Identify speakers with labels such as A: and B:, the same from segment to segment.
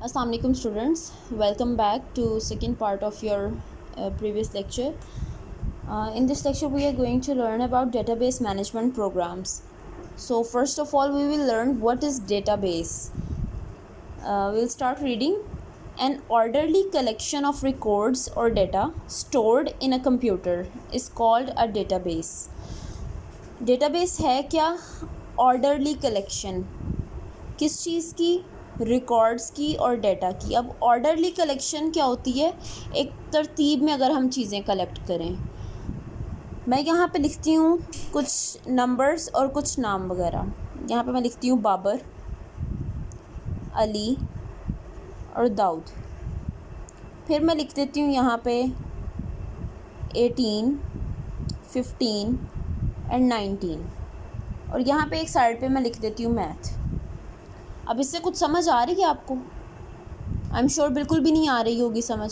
A: Assalamu alaikum students, welcome back to second part of your previous lecture. In this lecture we are going to learn about database management programs. So first of all we will learn what is database. We'll start reading. An orderly collection of records or data stored in a computer is called a database. Database है क्या? Orderly collection. किस चीज़ की? Records की और data की. अब orderly collection क्या होती है? एक तरतीब में अगर हम चीज़ें कलेक्ट करें. मैं यहाँ पे लिखती हूँ कुछ नंबर्स और कुछ नाम वगैरह. यहाँ पे मैं लिखती हूँ बाबर, अली और दाऊद. फिर मैं लिख देती हूँ यहाँ पे 18, 15 एंड 19 और यहाँ पे एक साइड पे मैं लिख देती हूँ मैथ. अब इससे कुछ समझ आ रही है आपको? आई एम श्योर बिल्कुल भी नहीं आ रही होगी समझ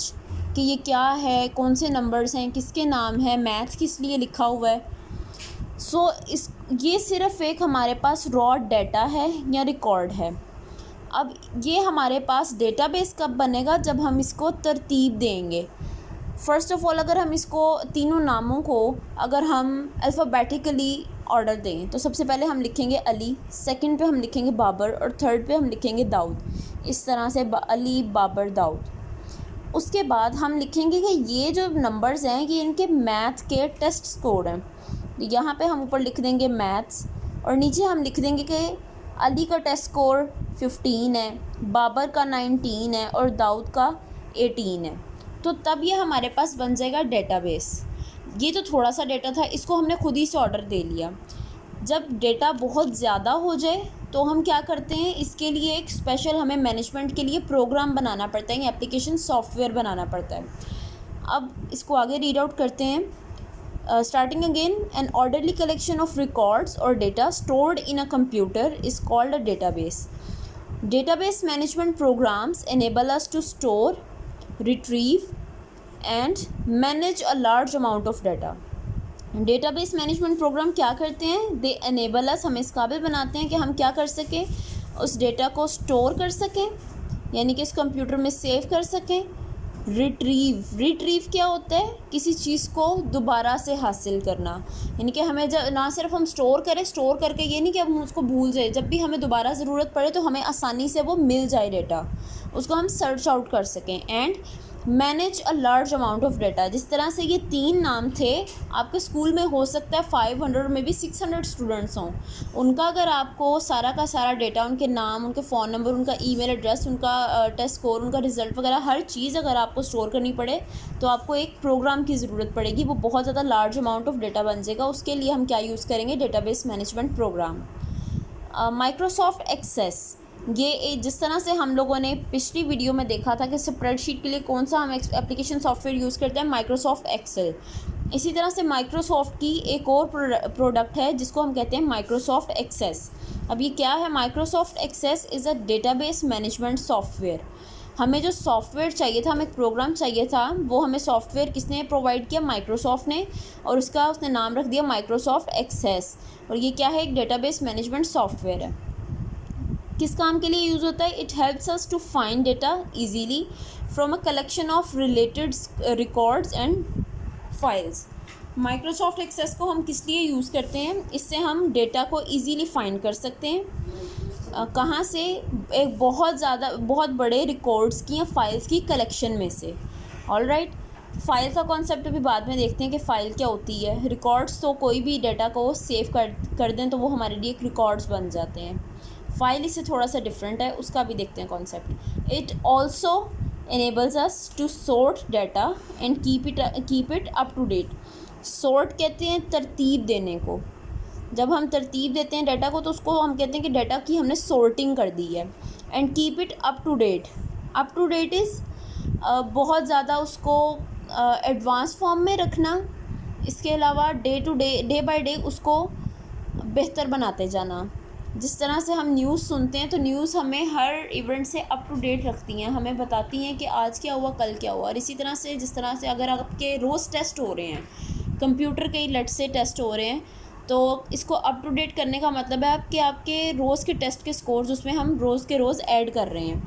A: कि ये क्या है, कौन से नंबर्स हैं, किसके नाम है, मैथ किस लिए लिखा हुआ है. ये सिर्फ़ एक हमारे पास रॉ डाटा है या रिकॉर्ड है. अब ये हमारे पास डेटाबेस कब बनेगा? जब हम इसको तरतीब देंगे. फ़र्स्ट ऑफ़ ऑल अगर हम इसको तीनों नामों को अगर हम अल्फ़ाबेटिकली ऑर्डर दें तो सबसे पहले हम लिखेंगे अली, सेकंड पे हम लिखेंगे बाबर और थर्ड पे हम लिखेंगे दाऊद. इस तरह से अली, बाबर, दाऊद. उसके बाद हम लिखेंगे कि ये जो नंबर्स हैं ये इनके मैथ के टेस्ट स्कोर हैं. यहाँ पे हम ऊपर लिख देंगे मैथ्स और नीचे हम लिख देंगे कि अली का टेस्ट स्कोर 15 है, बाबर का 19 है और दाऊद का 18 है. तो तब ये हमारे पास बन जाएगा डेटाबेस. ये तो थोड़ा सा डेटा था, इसको हमने खुद ही से ऑर्डर दे लिया. जब डेटा बहुत ज़्यादा हो जाए तो हम क्या करते हैं, इसके लिए एक स्पेशल हमें मैनेजमेंट के लिए प्रोग्राम बनाना पड़ता है, एप्लीकेशन सॉफ्टवेयर बनाना पड़ता है. अब इसको आगे रीड आउट करते हैं. Starting again, an orderly collection of records और data stored in a computer is called a database. Database management programs enable us to store, retrieve and manage a large amount of data. Database management program क्या करते हैं? दे enable अस, हमें इस काबिल बनाते हैं कि हम क्या कर सकें, उस डेटा को स्टोर कर सकें यानी कि इस कंप्यूटर में सेव कर सकें. रिट्रीव क्या होता है? किसी चीज़ को दोबारा से हासिल करना. यानी कि हमें जब ना सिर्फ हम स्टोर करें, स्टोर करके ये नहीं कि हम उसको भूल जाए, जब भी हमें दोबारा ज़रूरत पड़े तो हमें आसानी से वो मिल जाए डेटा, उसको हम सर्च आउट कर सकें. And manage a large amount of data. जिस तरह से ये 3 नाम थे, आपके स्कूल में हो सकता है 500 में भी 600 स्टूडेंट्स हों. उनका अगर आपको सारा का सारा डेटा, उनके नाम, उनके फ़ोन नंबर, उनका ईमेल एड्रेस, उनका टेस्ट स्कोर, उनका रिज़ल्ट वगैरह हर चीज़ अगर आपको स्टोर करनी पड़े तो आपको एक प्रोग्राम की ज़रूरत पड़ेगी. वो बहुत ज़्यादा लार्ज अमाउंट ऑफ डेटा बन जाएगा. उसके लिए हम क्या यूज़ करेंगे? Database management program. Microsoft Access, ये जिस तरह से हम लोगों ने पिछली वीडियो में देखा था कि स्प्रेडशीट के लिए कौन सा हम एप्लीकेशन सॉफ्टवेयर यूज़ करते हैं, माइक्रोसॉफ्ट एक्सेल. इसी तरह से माइक्रोसॉफ्ट की एक और प्रोडक्ट है जिसको हम कहते हैं माइक्रोसॉफ्ट एक्सेस. अब ये क्या है? Microsoft Access is a database management software. हमें जो सॉफ्टवेयर चाहिए था, हमें एक प्रोग्राम चाहिए था, वो हमें सॉफ्टवेयर किसने प्रोवाइड किया? माइक्रोसॉफ्ट ने. और उसने नाम रख दिया माइक्रोसॉफ्ट एक्सेस. और ये क्या है? एक डेटाबेस मैनेजमेंट सॉफ्टवेयर है. किस काम के लिए यूज़ होता है? It helps us to find data easily from a collection of related records and files. Microsoft Access को हम किस लिए यूज़ करते हैं? इससे हम डेटा को ईजीली फाइंड कर सकते हैं. कहाँ से? एक बहुत बड़े रिकॉर्ड्स की या फाइल्स की कलेक्शन में से. ऑलराइट, फ़ाइल का कॉन्सेप्ट अभी बाद में देखते हैं कि फ़ाइल क्या होती है. रिकॉर्ड्स तो कोई भी डेटा को सेव कर दें तो वो हमारे लिए एक रिकॉर्ड्स बन जाते हैं. फ़ाइल इससे थोड़ा सा डिफरेंट है, उसका भी देखते हैं concept. It also enables us to sort data and keep it up to date. sort कहते हैं तरतीब देने को. जब हम तरतीब देते हैं डाटा को तो उसको हम कहते हैं कि डाटा की हमने sorting कर दी है. and keep it up to date. up to date is बहुत ज़्यादा उसको एडवांस फॉर्म में रखना. इसके अलावा डे बाय डे उसको बेहतर बनाते जाना. जिस तरह से हम न्यूज़ सुनते हैं तो न्यूज़ हमें हर इवेंट से अप टू डेट रखती हैं, हमें बताती हैं कि आज क्या हुआ, कल क्या हुआ. और इसी तरह से जिस तरह से अगर आपके रोज़ टेस्ट हो रहे हैं, कंप्यूटर के लेट से टेस्ट हो रहे हैं, तो इसको अप टू डेट करने का मतलब है कि आपके रोज़ के टेस्ट के स्कोर्स उसमें हम रोज़ के रोज़ ऐड कर रहे हैं.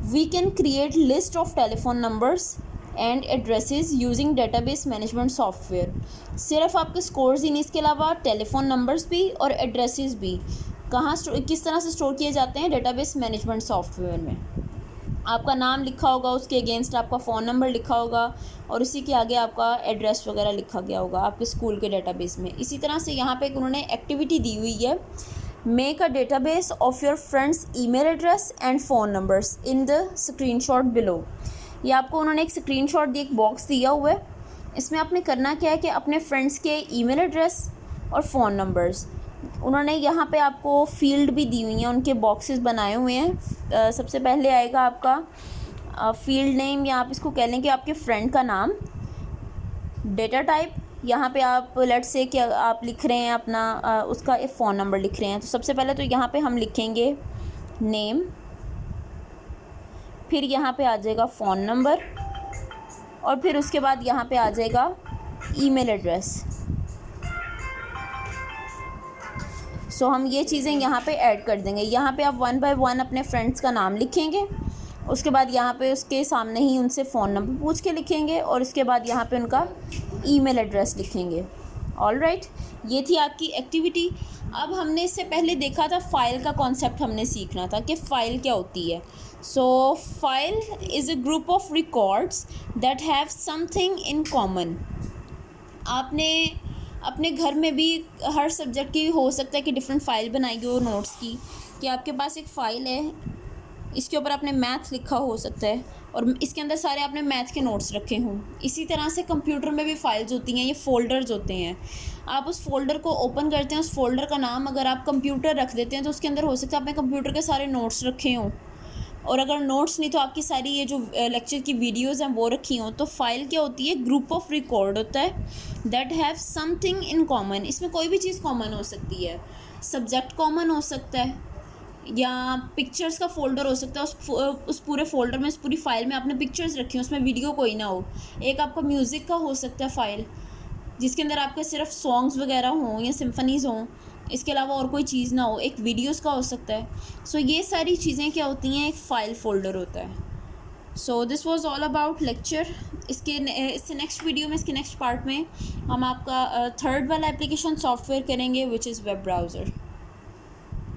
A: We can create list of telephone numbers and addresses using database management software. सिर्फ आपके स्कोर्स ही नहीं, इसके अलावा टेलीफोन नंबर्स भी और एड्रेसेस भी कहाँ किस तरह से स्टोर किए जाते हैं डेटाबेस मैनेजमेंट सॉफ्टवेयर में। आपका नाम लिखा होगा, उसके अगेंस्ट आपका फ़ोन नंबर लिखा होगा और उसी के आगे आपका एड्रेस वगैरह लिखा गया होगा आपके स्कूल के डेटाबेस में। इसी तरह से यहाँ पे उन्होंने एक्टिविटी दी हुई है, make a database of your friends email address and phone numbers in the screenshot below. ये आपको उन्होंने एक स्क्रीनशॉट दी, एक बॉक्स दिया हुआ है। इसमें आपने करना क्या है कि अपने फ्रेंड्स के ईमेल एड्रेस और फ़ोन नंबर्स, उन्होंने यहाँ पे आपको फील्ड भी दी हुई हैं, उनके बॉक्सेस बनाए हुए हैं। सबसे पहले आएगा आपका फील्ड नेम, या आप इसको कह लें कि आपके फ्रेंड का नाम। डेटा टाइप, यहाँ पे आप लेट्स से कि आप लिख रहे हैं अपना उसका एक फ़ोन नंबर लिख रहे हैं, तो सबसे पहले तो यहाँ पे हम लिखेंगे नेम, फिर यहाँ पे आ जाएगा फ़ोन नंबर और फिर उसके बाद यहाँ पे आ जाएगा ईमेल एड्रेस। सो हम ये चीज़ें यहाँ पे ऐड कर देंगे। यहाँ पे आप 1 बाय 1 अपने फ्रेंड्स का नाम लिखेंगे, उसके बाद यहाँ पे उसके सामने ही उनसे फ़ोन नंबर पूछ के लिखेंगे और उसके बाद यहाँ पे उनका ईमेल एड्रेस लिखेंगे। ऑलराइट, ये थी आपकी एक्टिविटी। अब हमने इससे पहले देखा था फ़ाइल का कॉन्सेप्ट, हमने सीखना था कि फ़ाइल क्या होती है। So file is a group of records that have something in common. आपने अपने घर में भी हर सब्जेक्ट की हो सकता है कि डिफरेंट फ़ाइल बनाई हो नोट्स की, कि आपके पास एक फ़ाइल है, इसके ऊपर आपने मैथ लिखा हो सकता है और इसके अंदर सारे आपने मैथ के नोट्स रखे हों। इसी तरह से कंप्यूटर में भी फाइल्स होती हैं, ये फ़ोल्डर्स होते हैं। आप उस फोल्डर को ओपन करते हैं, उस फोल्डर का नाम अगर आप कंप्यूटर रख देते हैं तो उसके अंदर हो सकता है आपने कंप्यूटर के सारे नोट्स रखे हों, और अगर नोट्स नहीं तो आपकी सारी ये जो लेक्चर की वीडियोज़ हैं वो रखी हों। तो फाइल क्या होती है? ग्रुप ऑफ रिकॉर्ड होता है that have something in common. इसमें कोई भी चीज़ कॉमन हो सकती है, सब्जेक्ट कॉमन हो सकता है या पिक्चर्स का फ़ोल्डर हो सकता है। उस पूरे फ़ोल्डर में, उस पूरी फ़ाइल में आपने पिक्चर्स रखी हो, उसमें वीडियो कोई ना हो। एक आपका म्यूज़िक का हो सकता है फ़ाइल, जिसके अंदर आपके सिर्फ सॉन्ग्स वगैरह हों या सिम्फनीज़ हों, इसके अलावा और कोई चीज़ ना हो। एक वीडियोस का हो सकता है। सो ये सारी चीज़ें क्या होती हैं? एक फ़ाइल फ़ोल्डर होता है। So this was all about lecture. इससे नेक्स्ट वीडियो में, इसके नेक्स्ट पार्ट में हम आपका थर्ड वाला एप्लीकेशन सॉफ्टवेयर करेंगे, विच इज़ वेब ब्राउज़र।